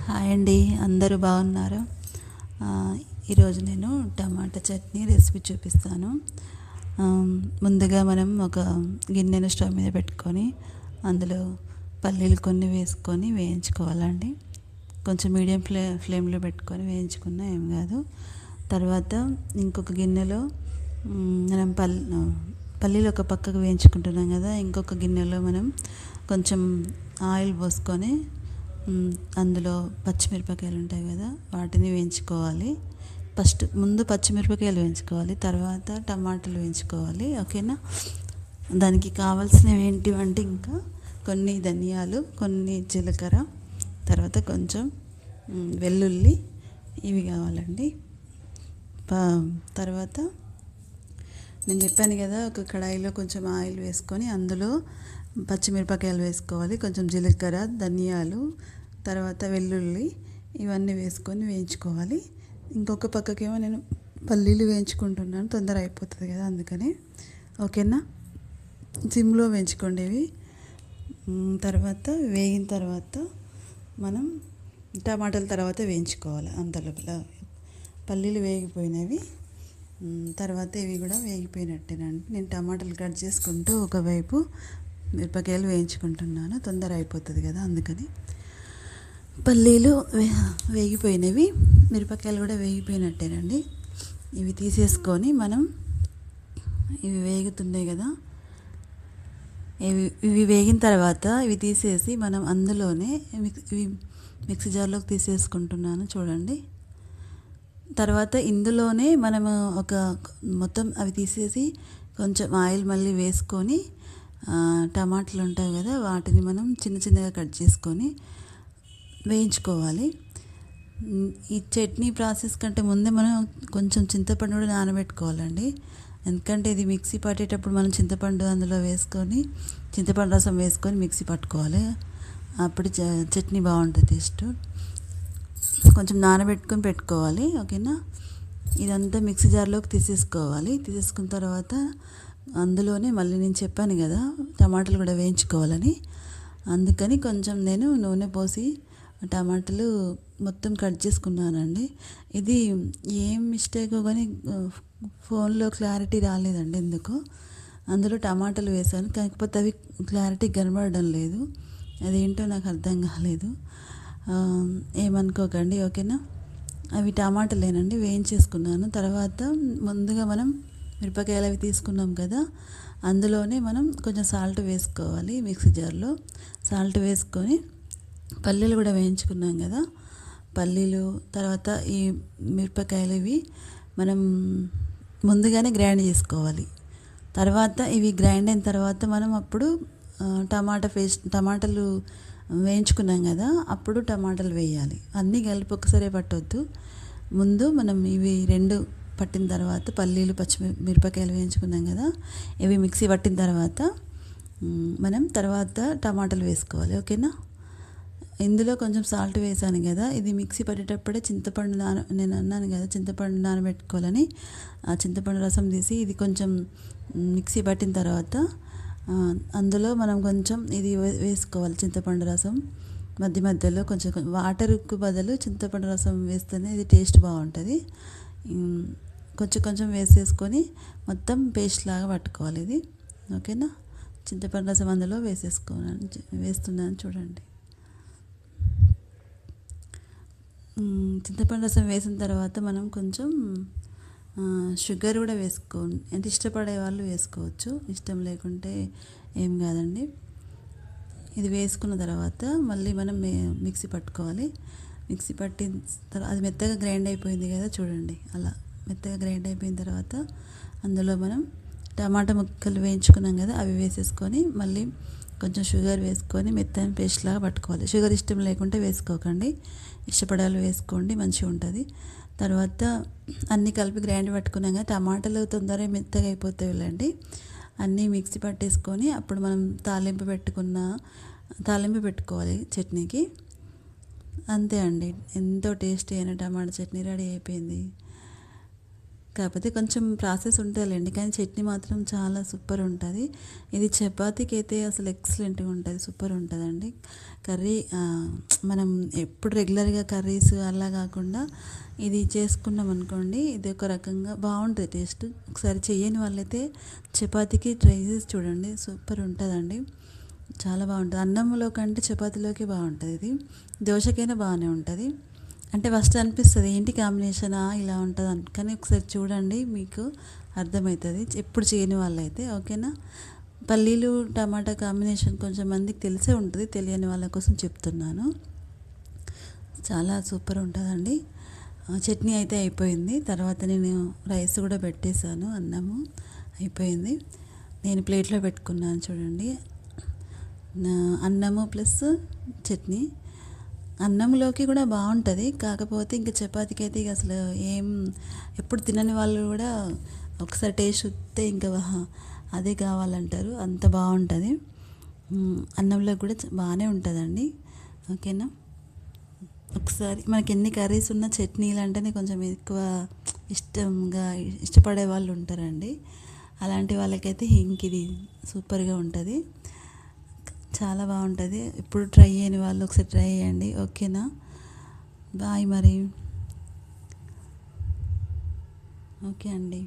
Hi అండి, అందరూ బాగున్నారా? ఆ, ఈరోజు నేను టమాటా చట్నీ రెసిపీ చూపిస్తాను. ఆ, ముందుగా మనం ఒక గిన్నెను స్టవ్ మీద పెట్టుకొని అందులో పల్లీలు కొన్ని వేసుకొని వేయించుకోవాలండి. కొంచెం మీడియం ఫ్లేమ్లో పెట్టుకొని వేయించుకున్నా ఏం కాదు. తర్వాత ఇంకొక గిన్నెలో మనం పల్లీలు ఒక పక్కకు వేయించుకుంటున్నాం కదా, ఇంకొక గిన్నెలో మనం కొంచెం ఆయిల్ పోసుకొని అందులో పచ్చిమిరపకాయలు ఉంటాయి కదా, వాటిని వేయించుకోవాలి. ముందు పచ్చిమిరపకాయలు వేయించుకోవాలి, తర్వాత టమాటాలు వేయించుకోవాలి. ఓకేనా? దానికి కావాల్సినవి ఏంటివంటే ఇంకా కొన్ని ధనియాలు, కొన్ని జీలకర్ర, తర్వాత కొంచెం వెల్లుల్లి, ఇవి కావాలండి. తర్వాత నేను చెప్పాను కదా, ఒక కడాయిలో కొంచెం ఆయిల్ వేసుకొని అందులో పచ్చిమిరపకాయలు వేసుకోవాలి, కొంచెం జీలకర్ర, ధనియాలు, తర్వాత వెల్లుల్లి, ఇవన్నీ వేసుకొని వేయించుకోవాలి. ఇంకొక పక్కకేమో నేను పల్లీలు వేయించుకుంటున్నాను, తొందర అయిపోతుంది కదా అందుకని. ఓకేనా? సిమ్లో వేయించుకోండి ఇవి. తర్వాత వేగిన తర్వాత మనం టమాటాల తర్వాత వేయించుకోవాలి. అంతలోపల పల్లీలు వేగిపోయినవి, తర్వాత ఇవి కూడా వేగిపోయినట్టేనండి. నేను టమాటాలు కట్ చేసుకుంటూ ఒకవైపు మిరపకాయలు వేయించుకుంటున్నాను, తొందర అయిపోతుంది కదా అందుకని. పల్లీలు వేగిపోయినవి, మిరపకాయలు కూడా వేగిపోయినట్టేనండి. ఇవి తీసేసుకొని మనం, ఇవి వేగుతున్నాయి కదా, ఇవి వేగిన తర్వాత ఇవి తీసేసి మనం అందులోనే ఇవి మిక్సీ జార్లోకి తీసేసుకుంటున్నాను చూడండి. తర్వాత ఇందులోనే మనము మొత్తం అవి తీసేసి కొంచెం ఆయిల్ మళ్ళీ వేసుకొని టమాటాలు ఉంటాయి కదా, వాటిని మనం చిన్న చిన్నగా కట్ చేసుకొని వేయించుకోవాలి. ఈ చట్నీ ప్రాసెస్ కంటే ముందే మనం కొంచెం చింతపండు కూడా నానబెట్టుకోవాలండి. ఎందుకంటే ఇది మిక్సీ పట్టేటప్పుడు మనం చింతపండు అందులో వేసుకొని, చింతపండు రసం వేసుకొని మిక్సీ పట్టుకోవాలి. అప్పుడు చట్నీ బాగుంటుంది టేస్ట్. కొంచెం నానబెట్టుకొని పెట్టుకోవాలి. ఓకేనా? ఇదంతా మిక్సీ జార్లోకి తీసేసుకోవాలి. తీసేసుకున్న తర్వాత అందులోనే మళ్ళీ నేను చెప్పాను కదా టమాటాలు కూడా వేయించుకోవాలని, అందుకని కొంచెం నేను నూనె పోసి టమాటాలు మొత్తం కట్ చేసుకున్నానండి. ఇది ఏం మిస్టేకో కానీ ఫోన్లో క్లారిటీ రాలేదండి ఎందుకో. అందులో టమాటాలు వేసాను, కాకపోతే అవి క్లారిటీ కనబడడం లేదు. అదేంటో నాకు అర్థం కాలేదు, ఏమనుకోకండి. ఓకేనా? అవి టమాటాలేనండి, వేయించేసుకున్నాను. తర్వాత ముందుగా మనం మిరపకాయలు అవి తీసుకున్నాం కదా, అందులోనే మనం కొంచెం సాల్ట్ వేసుకోవాలి. మిక్సీ జార్లో సాల్ట్ వేసుకొని పల్లీలు కూడా వేయించుకున్నాం కదా, పల్లీలు, తర్వాత ఈ మిరపకాయలు ఇవి మనం ముందుగానే గ్రైండ్ చేసుకోవాలి. తర్వాత ఇవి గ్రైండ్ అయిన తర్వాత మనం అప్పుడు టమాటాలు వేయించుకున్నాం కదా, అప్పుడు టమాటాలు వేయాలి. అన్నీ కలిపి ఒకసారి పట్టొద్దు. ముందు మనం ఇవి రెండు పట్టిన తర్వాత పల్లీలు, మిరపకాయలు వేయించుకున్నాం కదా, ఇవి మిక్సీ పట్టిన తర్వాత మనం తర్వాత టమాటాలు వేసుకోవాలి. ఓకేనా? ఇందులో కొంచెం సాల్ట్ వేసాను కదా, ఇది మిక్సీ పట్టేటప్పుడే చింతపండు నేను అన్నాను కదా చింతపండు నానబెట్టుకోవాలని. ఆ చింతపండు రసం తీసి ఇది కొంచెం మిక్సీ పట్టిన తర్వాత అందులో మనం కొంచెం ఇది వేసుకోవాలి. చింతపండు రసం మధ్య మధ్యలో కొంచెం వాటర్కు బదులు చింతపండు రసం వేస్తేనే ఇది టేస్ట్ బాగుంటుంది. కొంచెం కొంచెం వేసేసుకొని మొత్తం పేస్ట్ లాగా పట్టుకోవాలి ఇది. ఓకేనా? చింతపండు రసం అందులో వేస్తున్నాను చూడండి. చింతపండు రసం వేసిన తర్వాత మనం కొంచెం షుగర్ కూడా అంటే ఇష్టపడే వాళ్ళు వేసుకోవచ్చు, ఇష్టం లేకుంటే ఏం కాదండి. ఇది వేసుకున్న తర్వాత మళ్ళీ మనం మిక్సీ పట్టుకోవాలి. మిక్సీ పట్టిన తర్వాత అది మెత్తగా గ్రైండ్ అయిపోయింది కదా చూడండి, అలా మెత్తగా గ్రైండ్ అయిపోయిన తర్వాత అందులో మనం టమాటా ముక్కలు వేయించుకున్నాం కదా, అవి వేసేసుకొని మళ్ళీ కొంచెం షుగర్ వేసుకొని మెత్తని పేస్ట్ లాగా పట్టుకోవాలి. షుగర్ ఇష్టం లేకుంటే వేసుకోకండి, ఇష్టపడాలి వేసుకోండి, మంచిగా ఉంటుంది. తర్వాత అన్నీ కలిపి గ్రైండ్ పట్టుకున్నాం కదా, టమాటాలు తొందరగా మెత్తగా అయిపోతాయి వెళ్ళండి. అన్నీ మిక్సీ పట్టేసుకొని అప్పుడు మనం తాలింపు పెట్టుకోవాలి చట్నీకి. అంతే అండి, ఎంతో టేస్టీ అయిన టమాటా చట్నీ రెడీ అయిపోయింది. కాకపోతే కొంచెం ప్రాసెస్ ఉంటుందిలేండి, కానీ చట్నీ మాత్రం చాలా సూపర్ ఉంటుంది. ఇది చపాతీకి అయితే అసలు ఎక్సలెంట్గా ఉంటుంది, సూపర్ ఉంటుందండి కర్రీ. మనం ఎప్పుడు రెగ్యులర్గా కర్రీస్ అలా కాకుండా ఇది చేసుకున్నాం అనుకోండి, ఇది ఒక రకంగా బాగుంటుంది టేస్ట్. ఒకసారి చేయని వాళ్ళైతే చపాతీకి ట్రై చేసి చూడండి, సూపర్ ఉంటుందండి, చాలా బాగుంటుంది. అన్నంలో కంటే చపాతీలోకి బాగుంటుంది ఇది, దోశకైనా బాగానే ఉంటుంది. అంటే ఫస్ట్ అనిపిస్తుంది ఏంటి కాంబినేషనా ఇలా ఉంటుంది అని, కానీ ఒకసారి చూడండి మీకు అర్థమవుతుంది ఎప్పుడు చేయని వాళ్ళైతే. ఓకేనా. పల్లీలు టమాటా కాంబినేషన్ కొంచెం మందికి తెలిసే ఉంటుంది, తెలియని వాళ్ళ కోసం చెప్తున్నాను. చాలా సూపర్ ఉంటుందండి. చట్నీ అయితే అయిపోయింది. తర్వాత నేను రైస్ కూడా పెట్టేశాను, అన్నము అయిపోయింది. నేను ప్లేట్లో పెట్టుకున్నాను చూడండి, అన్నము ప్లస్ చట్నీ. అన్నంలోకి కూడా బాగుంటుంది, కాకపోతే ఇంకా చపాతీకి అయితే ఇక అసలు ఏం ఎప్పుడు తినని వాళ్ళు కూడా ఒకసారి టేస్ట్ చూస్తే ఇంకా అదే కావాలంటారు, అంత బాగుంటుంది. అన్నంలో కూడా బాగానే ఉంటుందండి. ఓకేనా. ఒకసారి మనకి ఎన్ని కర్రీస్ ఉన్న చట్నీలు అంటేనే కొంచెం ఎక్కువ ఇష్టపడే వాళ్ళు ఉంటారండి. అలాంటి వాళ్ళకైతే ఇంక ఇది సూపర్గా ఉంటుంది, చాలా బాగుంటుంది. ఇప్పుడు ట్రై చేయని వాళ్ళు ఒకసారి ట్రై చేయండి. ఓకేనా. బాయ్ మరి. ఓకే అండి.